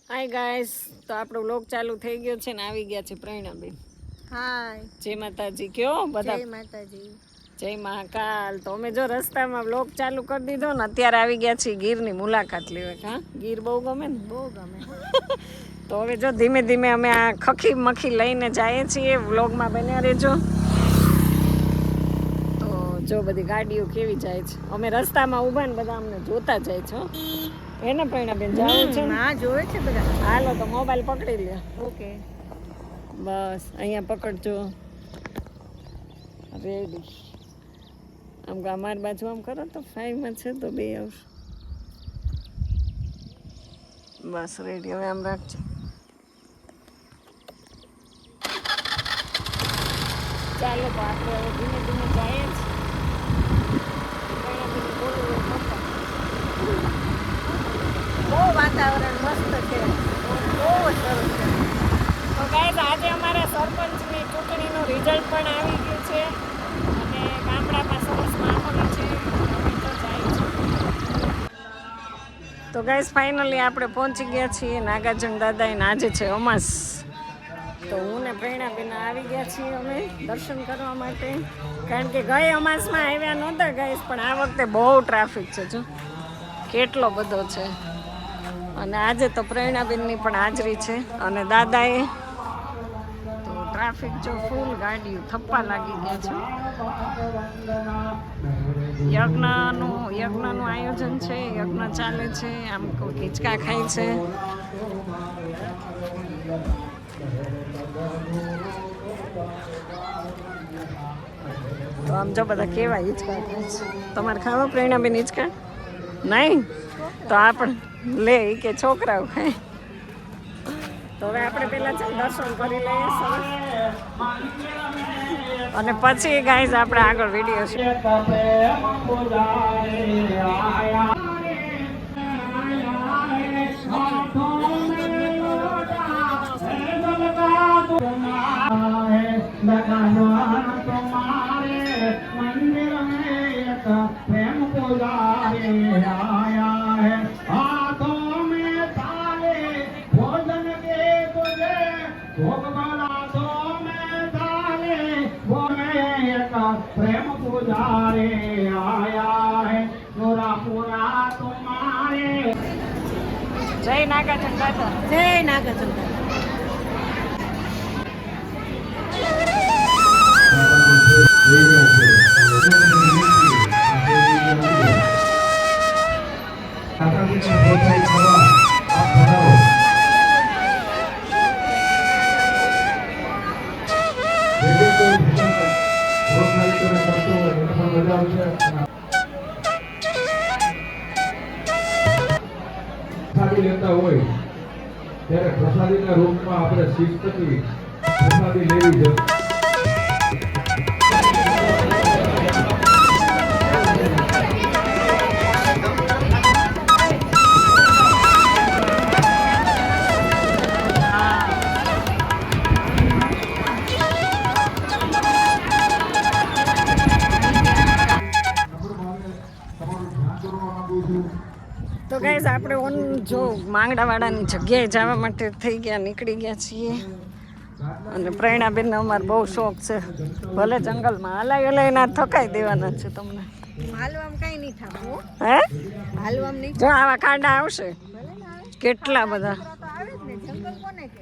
Hi guys, તો આપણો vlog ચાલુ થઈ ગયો છે ને આવી ગયા છે પ્રેરણાબેન. હાય, જય માતાજી. કયો બધા જય માતાજી, જય મહાકાલ. તો અમે જો રસ્તામાં વ્લોગ ચાલુ કરી દીધો ને અત્યારે આવી ગયા છીએ ગીરની મુલાકાત લેવા. હા, ગીર બહુ ગમે ને? બહુ ગમે. તો હવે જો ધીમે ધીમે અમે આ ખખી મખી લઈને જઈએ છીએ. વ્લોગમાં બન્યા રહેજો. તો જો બધી ગાડીઓ કેવી જાય છે, અમે રસ્તામાં ઊભા ને બધા અમને જોતા જાય છે. એને પ્રેરણાબેન જવું છે? હા, જોવે છે બધા. હાલો તો મોબાઈલ પકડી લે. ઓકે, બસ અહીંયા પકડજો. રેડી. આમ અમારી બાજુ આમ કરો તો 5માં છે તો 2 આવશે. બસ રેડી. હવે આમ રાખજો. ચાલો તો આપણે હવે ધીમે ધીમે જઈએ જ. બહુ વાતાવરણ મસ્ત છે, બહુ સરસ છે. તો ગાઈઝ આજે અમારા સરપંચની ચૂંટણીનું રિઝલ્ટ પણ આવી ગયું છે અને ગામડામાં સરસ માહોલ છે. તો ગાઈઝ ફાઇનલી આપણે પહોંચી ગયા છીએ નાગાર્જુન દાદા એને આજે છે અમાસ. તો હું ને પ્રેરણાબેન આવી ગયા છીએ અમે દર્શન કરવા માટે, કારણ કે ગઈ અમાસમાં આવ્યા નહોતા ગાઈઝ, પણ આ વખતે બહુ ટ્રાફિક છે. જો કેટલો બધો છે. અને આજે તો પ્રેરણાબેનની પણ હાજરી છે અને દાદાએ તો ટ્રાફિક જો ફૂલ ગાડીઓ થપ્પા લાગી ગયા છે. યજ્ઞનું આયોજન છે, યજ્ઞ ચાલે છે. આમ કોઈ હિંચકા ખાય છે. તો આમ જો બધા કેવા હિંચકા ખાય છે. તમારે ખાવા પ્રેરણાબેન હિંચકા? નહીં તો આપણે લે કે છોકરાઓ ખાય. તો હવે આપણે પહેલાં ચાલ દર્શન કરી લઈએ સરસ, અને પછી ગાઈઝ આપણે આગળ વિડીયો છે. प्रेम पुजारे आया है नूरापुरा तुम्हारे. જય નાગાર્જુન દાદા. જય નાગાર્જુન દાદા. પ્રસાદી લેતા હોય ત્યારે પ્રસાદીના રૂપમાં આપણે શિસ્તથી પ્રસાદી લેવી જોઈએ. તો ગાઈઝ આપણે જો માંગડાવાળાની જગ્યાએ જવા માટે થઈ ગયા, નીકળી ગયા છીએ. અને પ્રેરણાબેનને અમારે બહુ શોખ છે. ભલે જંગલમાં હલાઈ ના થકાઈ દેવાના છે તમને. હાલવામ કઈ નહીં થાવું. હે હાલવામ નહીં. જો આવા ખાડા આવશે કેટલા બધા. તો આવે જ ને, જંગલ કોને કે?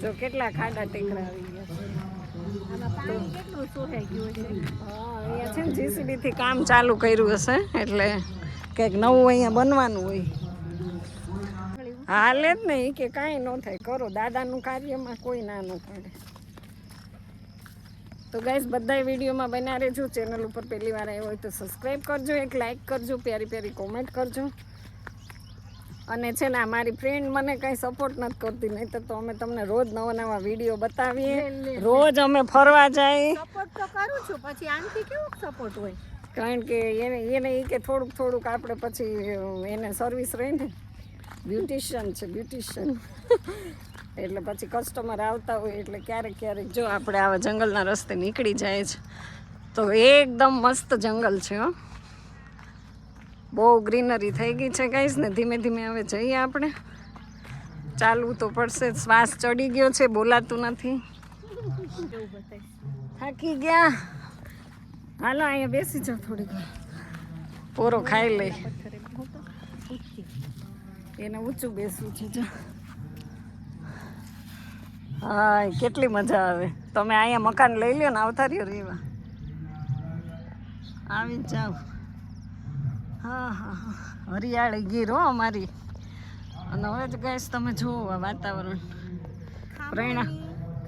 જો કેટલા ખાડા ટેકરા આવી ગયા છે. આમાં પાણી કેટલું સુકાઈ ગયું છે. હા, અહીંયા છે ને જીસીબીથી કામ ચાલુ કર્યું હશે એટલે કંઈક નવું અહીંયા બનવાનું હોય. હાલે જ નહીં કે કાંઈ ન થાય, કરો દાદાનું કાર્યમાં કોઈ ના ન પડે. તો ગાઈઝ બધાય વિડીયોમાં બના રહેજો. ચેનલ ઉપર પહેલી વાર આવ્યો હોય તો સબસ્ક્રાઈબ કરજો, એક લાઈક કરજો, પ્યારી પ્યારી કોમેન્ટ કરજો. અને છે ને મારી ફ્રેન્ડ મને કંઈ સપોર્ટ નથી કરતી, નહીં તો અમે તમને રોજ નવા નવા વિડીયો બતાવીએ, રોજ અમે ફરવા જઈએ. સપોર્ટ તો કરું છું, પછી આનથી કેવો સપોર્ટ હોય? કારણ કે એને એ કે થોડુંક આપણે પછી એને સર્વિસ રહી ને, બ્યુટિશિયન છે બ્યુટિશિયન. એટલે પછી કસ્ટમર આવતા હોય એટલે ક્યારેક ક્યારેક જો આપણે આવા જંગલના રસ્તે નીકળી જાય છે તો એકદમ મસ્ત જંગલ છે હો. બહુ ગ્રીનરી થઈ ગઈ છે ગાઈસ ને ધીમે ધીમે હવે જઈએ આપણે ચાલવું તો પડશે, શ્વાસ ચડી ગયો છે, બોલાતું નથી. એવું બતાવીશ. થાકી ગયા. હાલો અહીંયા બેસી જાઓ થોડીક વાર, પોરો ખાઈ લઈ. પથ્થરે હું તો ઊંચી. એને ઊંચું બેસવું છે જો. હા કેટલી મજા આવે. તમે અહીંયા મકાન લઈ લ્યો ને આવતા રહ્યો રેવા, આવી જ જાઓ. હા હા હા હરિયાળી ગીર હો અમારી. અને હવે તો ગાઈસ તમે જુઓ આ વાતાવરણ પ્રેરણા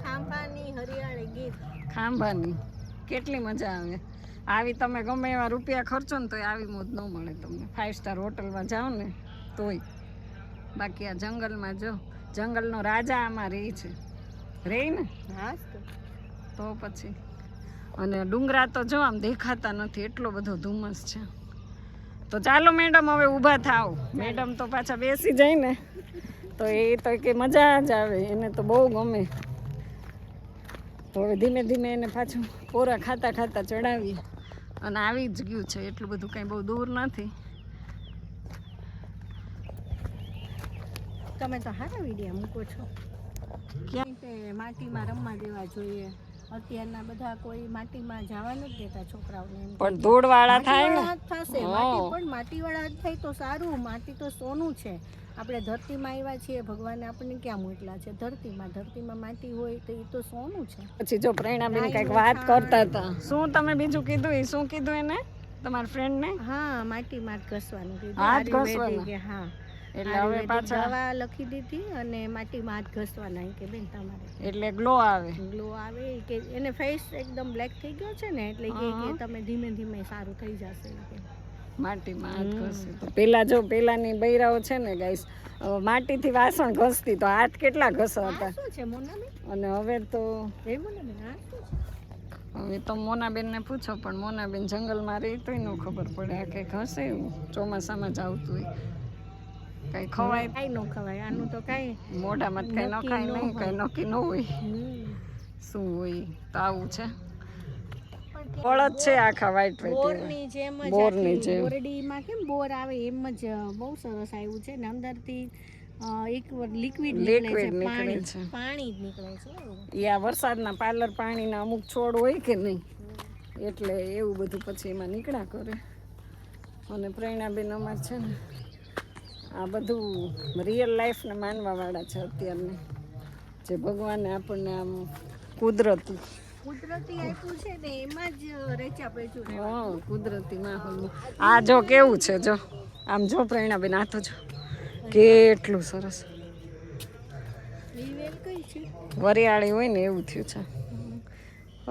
ખાંભાની હરિયાળી ગીર. ખાંભાની કેટલી મજા આવે. આવી તમે ગમે એવા રૂપિયા ખર્ચો ને તોય આવી મોજ ન મળે તમને. 5 સ્ટાર હોટલમાં જાઓ ને તોય. બાકી આ જંગલમાં જો, જંગલનો રાજા આમાં રહે છે, રહે ને. હા તો પછી અને ડુંગરા તો જો આમ દેખાતા નથી, એટલો બધો ધુમ્મસ છે. તો ચાલો મેડમ હવે ઊભા થાવ. મેડમ તો પાછા બેસી જાય ને તો એ તો કે મજા જ આવે, એને તો બહુ ગમે. તો હવે ધીમે ધીમે એને પાછું પોરા ખાતા ખાતા ચડાવીએ. અને આવી જ ગયું છે, એટલું બધું કંઈ બહુ દૂર નથી. તમે તો સારા વિડીયો મૂકો છો. ક્યાં કે માટીમાં રમવા દેવા જોઈએ. અત્યારના બધા કોઈ માટીમાં જવાનું જ દેતા છોકરાઓને. એમ પણ ધૂળવાળા થાય ને. માટીવાળા જ થશે. માટી પણ માટીવાળા જ થાય તો સારું. માટી તો સોનું છે. આપણે ધરતીમાં આવ્યા છીએ, ભગવાને આપણને ક્યાં મોકલા છે? ધરતીમાં. ધરતીમાં માટી હોય તો એ તો સોનું છે. પછી જો પ્રેરણાબેન કંઈક વાત કરતા હતા. શું તમે બીજું કીધું? એ શું કીધું એને તમારા ફ્રેન્ડને? હા માટીમાં જ ઘસવાનું કીધું. હાથ ઘસવાના? આયુર્વેદિક, હા એટલે હવે આયુર્વેદિક પાછા દવા લખી દીધી અને માટીમાં હાથ ઘસવાના. કે બેન તમારે એટલે ગ્લો આવે. ગ્લો આવે કે એને ફેસ એકદમ બ્લેક થઈ ગયો છે ને, એટલે કે તમે ધીમે ધીમે સારું થઈ જશે કે માટીમાં હાથ ઘસે તો. પેલા જો પેલાની બૈરાઓ છે ને ગાઈસ, માટીથી વાસણ ઘસતી તો હાથ કેટલા ઘસા હતા. શું છે મોનાબેન? અને હવે તો એ મોનાબેન આ શું છે? હવે તો મોનાબેનને પૂછો, પણ મોનાબેન જંગલમાં રહી તોય ન ખબર પડે. આ કંઈક હશે એવું ચોમાસામાં જ આવતું હોય. કંઈ ખવાય કાંઈ ન ખવાય આનું તો કાંઈ મોઢામાં કંઈ ન ખાય નહીં, કંઈ નક્કી ન હોય શું હોય. તો આવું છે. બળદ છે આખા વ્હાઈટ વ્હાઈટ. બોરની જેમ જ બોરની આખી જેમ. બોરડીમાં કેમ બોર આવે એમ જ બહુ સરસ આવ્યું છે ને. અંદરથી એક લિક્વિડ Liquid નીકળે નીકળે છે, છે. પાણી જ નીકળે છે. એ આ વરસાદના પાર્લર પાણીના અમુક છોડ હોય કે નહીં, એટલે એવું બધું પછી એમાં નીકળ્યા કરે. અને પ્રેરણાબેન અમાર છે ને આ બધું રિયલ લાઈફને માનવાવાળા છે અત્યારની, જે ભગવાને આપણને આમ કુદરતી આપ્યું છે ને એમાં જ રેચા પેચું હા કુદરતી માહોલ. આ જો કેવું છે, જો આમ જો પ્રેરણાબેન આ તો જો કેટલું સરસ વેલ કઈ છે. વરિયાળી હોય ને એવું થયું છે.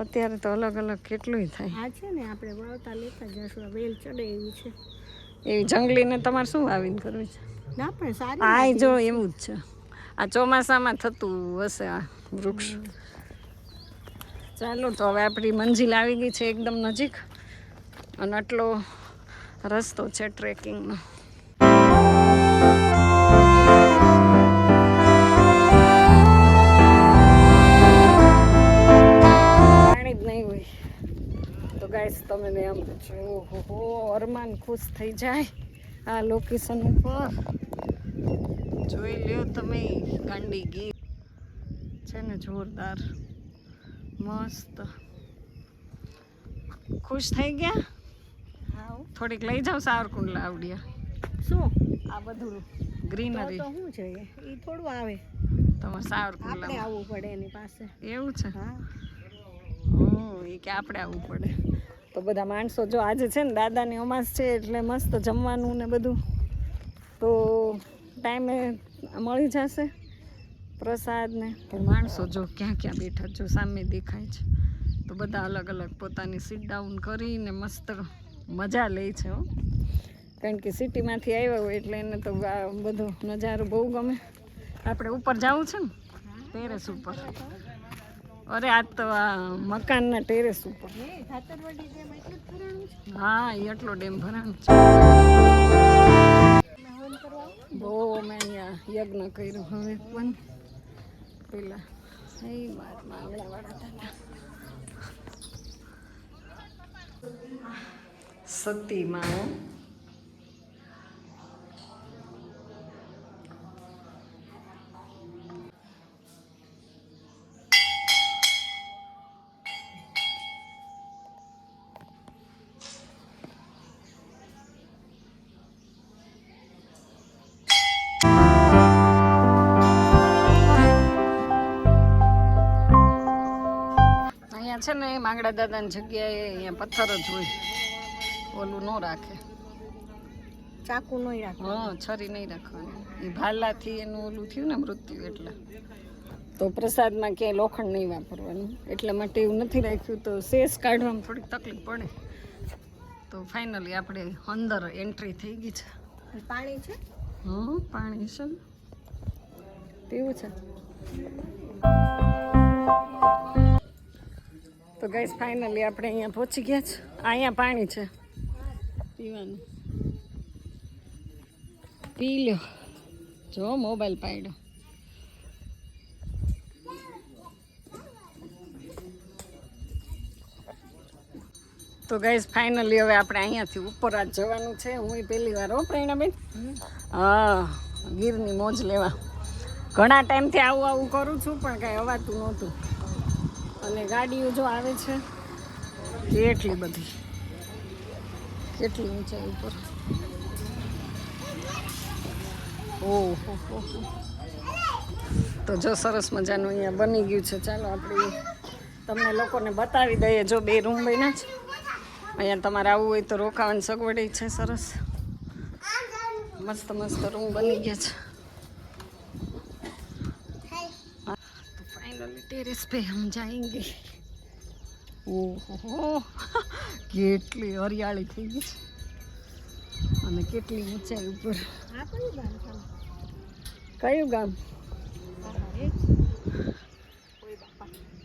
અત્યારે તો અલગ અલગ કેટલું થાય. આ છે ને આપણે વાવતા લેતા જશું. વેલ ચડે એવી છે. એવી જંગલીને તમારે શું વાવીને કરવી છે? ના પણ સારી આ જો એવું જ છે. આ ચોમાસામાં થતું હશે આ વૃક્ષ. ચાલો તો હવે આપણી મંજિલ આવી ગઈ છે એકદમ નજીક, અને આટલો રસ્તો છે ટ્રેકિંગનો. પાણી જ નહીં હોય તો ગાઈસ તમે ને આમ ઓહો અરમાન ખુશ થઈ જાય આ લોકેશન ઉપર. જોઈ લ્યો તમે ગાંડી ગીર છે ને જોરદાર મસ્ત. ખુશ થઈ ગયા? હા થોડીક લઈ જાઓ સાવરકુંડલા આવડિયા. શું આ બધું તો ગ્રીનરી શું જોઈએ એ થોડું આવે. તમારે આપણે સાવરકુંડલા આવવું પડે એની પાસે. એવું છે? હા એ કે આપણે આવવું પડે. તો બધા માણસો જો આજે છે ને દાદાની અમાસ છે એટલે મસ્ત જમવાનું ને બધું તો ટાઈમે મળી જશે પ્રસાદ ને. પણ માણસો જો ક્યાં ક્યાં બેઠા જો સામે દેખાય છે. તો બધા અલગ અલગ પોતાની સીટ ડાઉન કરીને મસ્ત મજા લે છે હો. કારણ કે સિટીમાંથી આવ્યા હોય એટલે એને તો આ બધો નજારો બહુ ગમે. આપણે ઉપર જવું છે ને ટેરેસ ઉપર. અરે આ તો આ મકાનના ટેરેસ ઉપર. ખાતરવડી ડેમ એટલું જ ભરાણું છે. હા એટલો ડેમ ભરાણો છે. બહુ અમે અહીંયા યજ્ઞ કર્યું. હવે પણ પેલા મારા આંગણાવાળા હતા સતીમાં છે ને માંગડા દાદાની જગ્યાએ અહીંયા પથ્થર જ હોય, ઓલું ન રાખે. ચાકુ નહીં રાખો. હા, છરી નહીં રાખવાની. એ ભાલાથી એનું ઓલું થયું ને મૃત્યુ, એટલે તો પ્રસાદમાં ક્યાંય લોખંડ નહીં વાપરવાનું, એટલા માટે એવું નથી રાખ્યું. તો શેષ કાઢવામાં થોડીક તકલીફ પડે. તો ફાઇનલી આપણે અંદર એન્ટ્રી થઈ ગઈ છે. પાણી છે? હા, પાણી છે, પીવું છે. તો ગાઈસ ફાઇનલી આપણે અહીંયા પહોંચી ગયા છે. અહીંયા પાણી છે પીવાનું, પી લ્યો. જો મોબાઈલ પાડ્યો. તો ગાઈસ ફાઇનલી હવે આપણે અહીંયાથી ઉપર જ જવાનું છે. હું પહેલી વાર હો પ્રેરણાબેન, હા, ગીરની મોજ લેવા. ઘણા ટાઈમથી આવું કરું છું પણ કાંઈ અવાતું નહોતું. અને ગાડીઓ જો આવે છે કેટલી બધી, કેટલી ઊંચાઈ ઉપર. ઓહો, તો જો સરસ મજાનું અહીંયા બની ગયું છે. ચાલો આપણે તમને લોકોને બતાવી દઈએ. જો 2 રૂમ બન્યા છે અહીંયા. તમારે આવવું હોય તો રોકાવાની સગવડ છે સરસ. મસ્ત મસ્ત રૂમ બની ગયા છે. તો ફાઇનલી ટેરેસ पे हम जाएंगे. ઓહો, કેટલી હરિયાળી થઈ ગઈ છે અને કેટલી ઊંચાઈ ઉપર. કયું ગામ?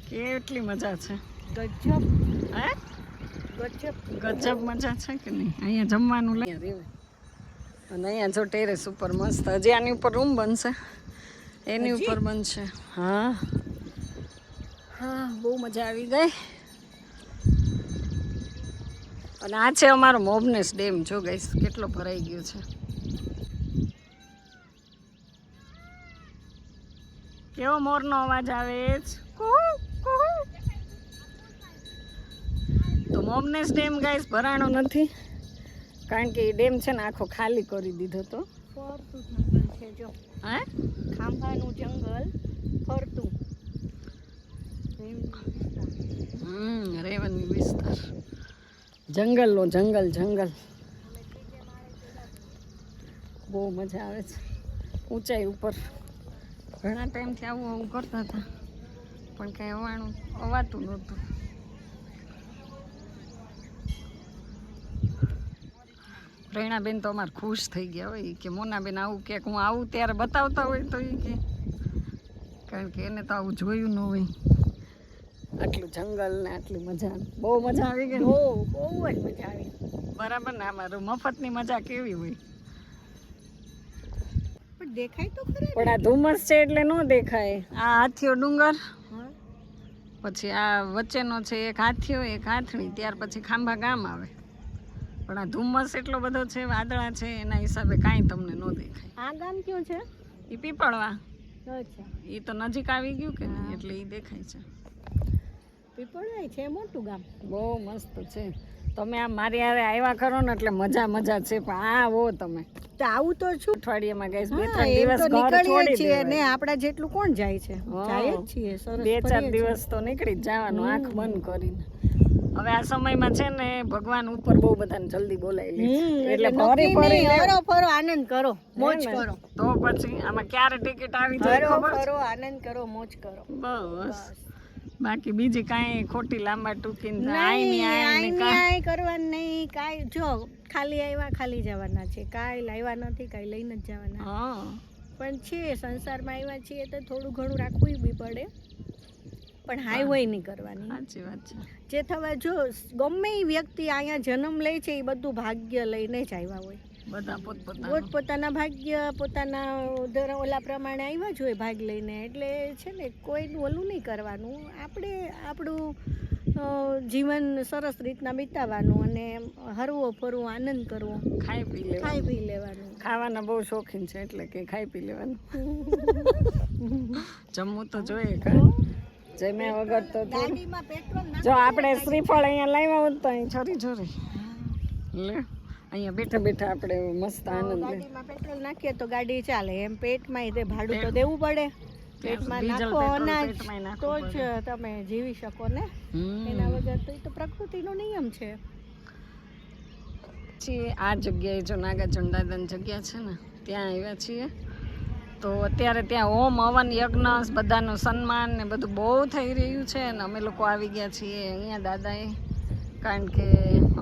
કેટલી મજા છે. ગજબ. હે, ગજબ મજા છે કે નહીં? અહીંયા જમવાનું લઈ રહેવાય. અને અહીંયા જો ટેરેસ ઉપર મસ્ત, હજી આની ઉપર રૂમ બનશે, એની ઉપર બનશે. હા હા, બહુ મજા આવી ગઈ. અને આ છે અમારો મોબનેસ ડેમ. જો ગાઈસ કેટલો ભરાઈ ગયો છે. કેવો મોરનો અવાજ આવે છે. તો મોબનેસ ડેમ ગાઈસ ભરાણો નથી, કારણ કે એ ડેમ છે ને આખો ખાલી કરી દીધો તો. ફરતું જંગલ છે જો. હે, ખાંભાનું જંગલ ફરતું. રેવન્યુ વિસ્તાર. જંગલનો જંગલ. બહુ મજા આવે છે ઊંચાઈ ઉપર. ઘણા ટાઈમથી આવું કરતા હતા પણ કાંઈ અવાતું નહોતું. પ્રેરણાબેન તો અમારે ખુશ થઈ ગયા હોય કે મોનાબેન આવું કે હું આવું ત્યારે બતાવતા હોય તો એ કે, કારણ કે એને તો આવું જોયું ન હોય. આટલું જંગલ ને આટલી મજા, બહુ મજા આવી ગઈ. બહુ જ મજા આવી. બરાબર ને? અમારું મફતની મજા કેવી હોય. પણ દેખાય તો ખરા. પણ આ ધુમ્મસ છે એટલે ન દેખાય. આ હાથીઓ ડુંગર, હા, પછી આ વચ્ચેનો છે એક હાથીઓ એક હાથણી, ત્યાર પછી ખાંભા ગામ આવે. પણ આ ધુમ્મસ એટલો બધો છે, વાદળા છે, એના હિસાબે કાંઈ તમને ન દેખાય. આ ગામ કયું છે? એ પીપળવા. અચ્છા, એ તો નજીક આવી ગયું કે નહીં, એટલે એ દેખાય છે. પીપળવાય છે મોટું ગામ. બહુ મસ્ત છે. તમે આ મારી હારે આવ્યા કરો ને એટલે મજા છે. પણ આવો તમે તો આવું તો છું અઠવાડિયામાં ગાઈસ 2-3 હા, એમ દિવસ તો ઘર નીકળીએ છોડી છીએ દેવાય. ને આપડા જેટલું કોણ જાય છે? હા. જાય જ છીએ. સરસ 2-4 ફરીએ છીએ. દિવસ તો નીકળી જ જવાનું આંખ બંધ કરીને. હવે આ સમયમાં છે ને ભગવાન ઉપર બહુ બધાને જલ્દી બોલાવી લે છે. એટલે નોકરી ફરી નહીં, હરો ફરો આનંદ કરો, મોજ હે ને? કરો. તો પછી આમાં ક્યારે ટિકિટ આવી જાય હરો ખબર છે? ફરો આનંદ કરો, મોજ કરો. બસ બાકી બીજી કાંઈ ખોટી લાંબા ટૂંકી નહીં, આઈ કરવાનું નહીં. કાંઈ જો ખાલી આવ્યા ખાલી જવાના છે. કાંઈ લાવ્યા નથી, કાંઈ લઈને જ જવાના. હા, પણ છે સંસારમાં આવ્યા છીએ તો થોડું ઘણું રાખવું બી પડે, પણ હાઈવે નહીં કરવાની. સાચી વાત છે. જે થવા જો ગમે એ વ્યક્તિ અહીંયા જન્મ લે છે એ બધું ભાગ્ય લઈને જ આવ્યા હોય. બધા પોતપોતાનું. પોતપોતાના ભાગ્ય પોતાના ઓલા પ્રમાણે આવ્યા જ હોય ભાગ લઈને. એટલે છે ને કોઈનું ઓલું નહીં કરવાનું. આપણે આપણું જીવન સરસ રીતના વિતાવવાનું અને હરવો ફરવો આનંદ કરવો, ખાઈ પી લેવાનું. ખાવાના બહુ શોખીન છે એટલે કે ખાઈ પી લેવાનું. જમવું તો જોઈએ જમ્યા વગર તો ગાડીમાં પેટ્રોલ જો આપણે શ્રીફળ અહીંયા લાવ્યા હોત તો અહીં છોરી લે અહીંયા બેઠા આપણે મસ્ત આનંદ લે. ગાડીમાં પેટ્રોલ નાખીએ તો ગાડી ચાલે. એમ પેટમાં તે ભાડું તો દેવું પડે. પેટમાં ડીઝલ, નાખો પેટ્રોલ અનાજ પેટમાંય નાખવું તો પડે. જ તમે જીવી શકો ને. હમ. એના વગર તો એ તો પ્રકૃતિનો નિયમ છે. છીએ આ જગ્યાએ જો નાગાર્જુન દાદાની જગ્યા છે ને ત્યાં આવ્યા છીએ. તો અત્યારે ત્યાં હોમ હવન યજ્ઞ બધાનું સન્માન ને બધું બહુ થઈ રહ્યું છે અને અમે લોકો આવી ગયા છીએ અહીંયા દાદાએ, કારણ કે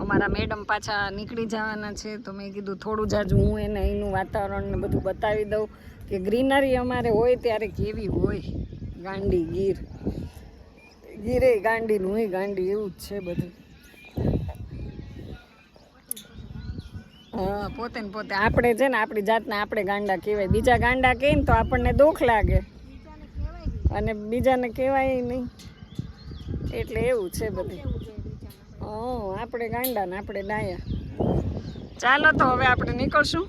અમારા મેડમ પાછા નીકળી જવાના છે. તો મેં કીધું થોડું જાજુ હું એને અહીંનું વાતાવરણ ને બધું બતાવી દઉં કે ગ્રીનરી અમારે હોય ત્યારે કેવી હોય. ગાંડી ગીરે ગાંડી નું ગાંડી એવું જ છે બધું. હા, પોતે ને પોતે આપણે છે ને આપણી જાતને આપણે ગાંડા કહેવાય. બીજા ગાંડા કહે ને તો આપણને દુઃખ લાગે અને બીજાને કહેવાય નહીં, એટલે એવું છે બધું. આપણે ગાંડા ને આપણે ડાયા. ચાલો તો હવે આપણે નીકળશું,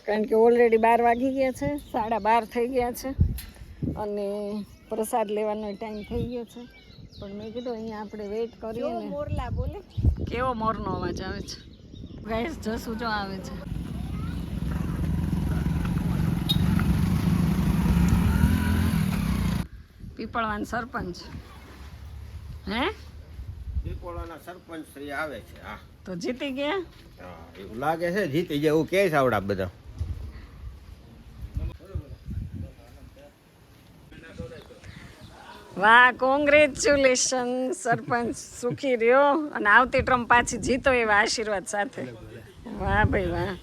કારણ કે ઓલરેડી 12 વાગી ગયા છે, 12:30 થઈ ગયા છે અને પ્રસાદ લેવાનો ટાઈમ થઈ ગયો છે. પણ મેં કીધું અહીંયા આપણે વેઇટ કરીએ ને. મોરલા બોલે કેવો મોરનો અવાજ આવે છે ગાઈસ, જસુ જો આવે છે. પીપળવાન સરપંચ હે પીપળાના સરપંચ શ્રી આવે છે. હા, તો જીતી ગયા. હા, એવું લાગે છે જીતી જાય એવું કે છે આવડા બધા. વાહ, કોંગ્રેચ્યુલેશન સરપંચ, સુખી રહ્યો અને આવતી ટ્રમ પાછી જીતો એવા આશીર્વાદ સાથે. વાહ ભાઈ વાહ.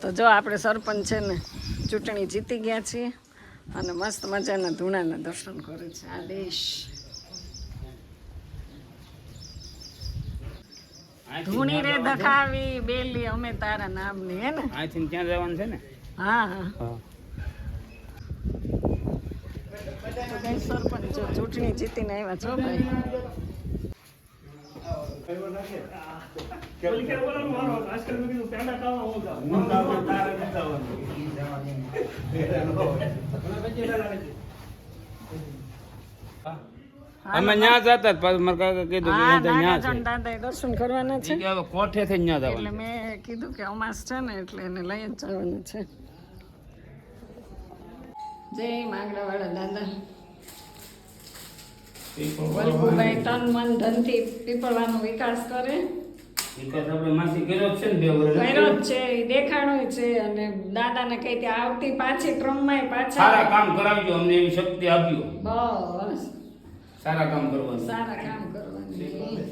તો જો આપણે સરપંચ છે ને ચૂંટણી જીતી ગયા છીએ અને મસ્ત મજાના ધૂણાના દર્શન કરે છે આ દેશ. ધૂણી રે ધખાવી બેલી અમે તારા નામની, હે ને? અહીંથી ક્યાં જવાનું છે ને? હા હા. તો કઈ સરપંચ જો ચૂંટણી જીતીને આવ્યા છો ભાઈ. અમે ન્યા જતા જ પાછું મારા કાકા કીધું કે હા, ન્યા છે. નાગાર્જુન દાદાએ દર્શન કરવાના છે ઈ કે હવે કોઠેથી જ ન્યા એટલે જવાનું. મેં કીધું કે અમાસ છે ને એટલે એને લઈ જ જવાનું છે. જય માંગડાવાળા દાદા. વલ્લભભાઈ તન મન ધનથી પીપળવાનો વિકાસ કરે. વિકાસ આપણે માસી કર્યો જ છે ને 2 વર્ષ. કર્યો જ છે, એ દેખાણું છે અને દાદાને કહી ત્યાં આવતી પાછી ટ્રમમાં પાછા સારા કામ કરાવજો, અમને એવી શક્તિ આપ્યો બસ સારા કામ કરવાનું. સારા કામ કરવાની.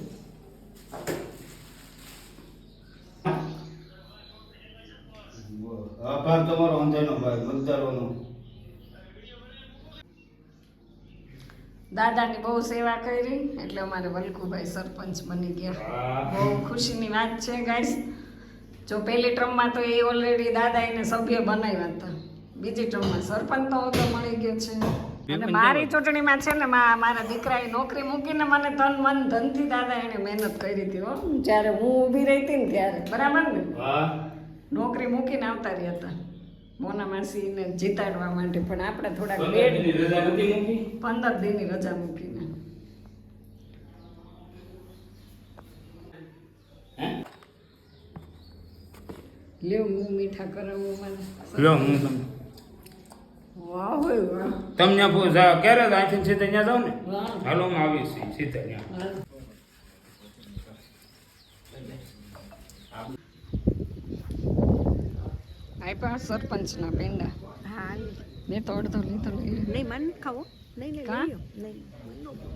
આભાર તમારો અંધાનો ભાઈ મતદારોનો. દાદાની બહુ સેવા કરી એટલે અમારે વલ્કુભાઈ સરપંચ બની ગયા. બહુ ખુશીની વાત છે ગાઈસ. જો પહેલી ટ્રમમાં તો એ ઓલરેડી દાદા એને સભ્ય બનાવ્યા હતા, બીજી ટ્રમમાં સરપંચ તો હોદ્દો મળી ગયો છે. અને મારી ચૂંટણીમાં છે ને મારા દીકરાએ નોકરી મૂકીને મને તન મન ધનથી દાદા એને મહેનત કરી હતી હો. જ્યારે હું ઊભી રહી હતી ને ત્યારે, બરાબર ને? હા, નોકરી મૂકીને આવતા રહ્યા હતા મોના માસીને જીતાડવા માટે, પણ આપણે થોડાક 15 લેટ, દિનની રજા નથી મૂકી. 15 દિનની રજા મૂકીને. લ્યો હું મીઠા કરાવું મને. લ્યો હું તમને વાહ હોય વાહ. તમને પૂછા ક્યારે અહીંથી સીધા ત્યાં જાવ ને? વાહ. હાલો હું આવીશ સીધા ત્યાં. હાલ. આપ્યા સરપંચના પેંડા. હા મેં તો અડધો લીધો લઈ લો. નહીં મન ખાવો નહીં નહીં કાં? લઈ લો. નહીં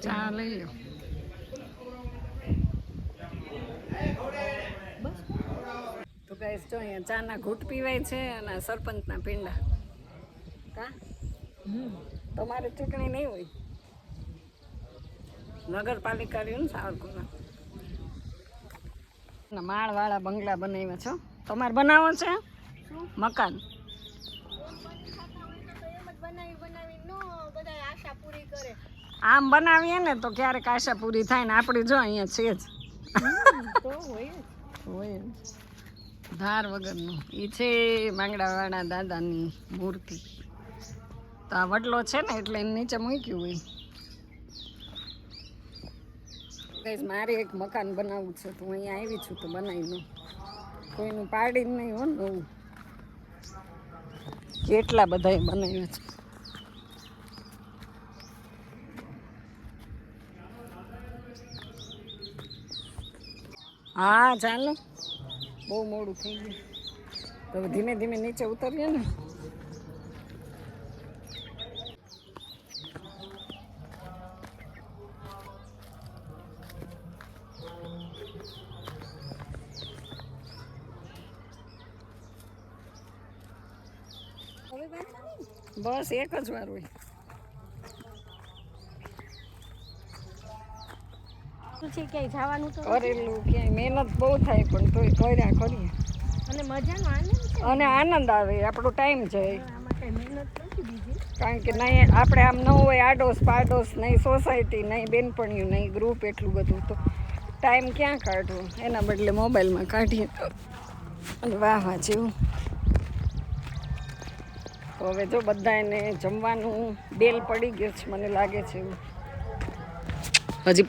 ચા લઈ લો. તો ગાઈસ જો અહીંયા ચાના ઘૂંટ પીવાય છે અને સરપંચના પેંડા. કા તમારે ચૂંટણી નહીં હોય? નગરપાલિકા રહ્યું ને સાવરકુના. માળવાળા બંગલા બનાવ્યા છો. તમારે બનાવો છે મકાન? આમ બનાવીએ ને તો ક્યારેક આશા પૂરી થાય ને આપણી જો અહીંયા છે જ તો હોય હોય ધાર વગરનું. એ છે માંગડાવાળા દાદાની મૂર્તિ. તો આ વડલો છે ને એટલે એની નીચે મૂક્યું હોય. ગાઈસ મારે એક મકાન બનાવવું છે તો હું અહીંયા આવી છું તો બનાવી દઉં. કોઈનું પાડી નહીં હો નવું. કેટલા બધાએ બનાવ્યા છે. હા ચાલો, બહુ મોડું થઈ ગયું. તો ધીમે ધીમે નીચે ઉતરીએ ને. બસ એક જ વાર હોય. શું છે ક્યાંય જવાનું તો કરેલું ક્યાંય મહેનત બહુ થાય પણ તોય કર્યા કરીએ અને મજાનો આનંદ છે. અને આનંદ આવે, આપણો ટાઈમ જાય. આમાં કઈ મહેનત નથી બીજી. કારણ કે નહીં આપણે આમ ન હોય આડોશ પાડોશ, નહીં સોસાયટી, નહીં બેનપણીઓ, નહીં ગ્રુપ, એટલું બધું તો ટાઈમ ક્યાં કાઢવો? એના બદલે મોબાઈલમાં કાઢીએ તો અને વાહ વાહ જેવું. તો હવે જો બધાને જમવાનું બેલ પડી ગયો છે મને લાગે છે એવું. હજી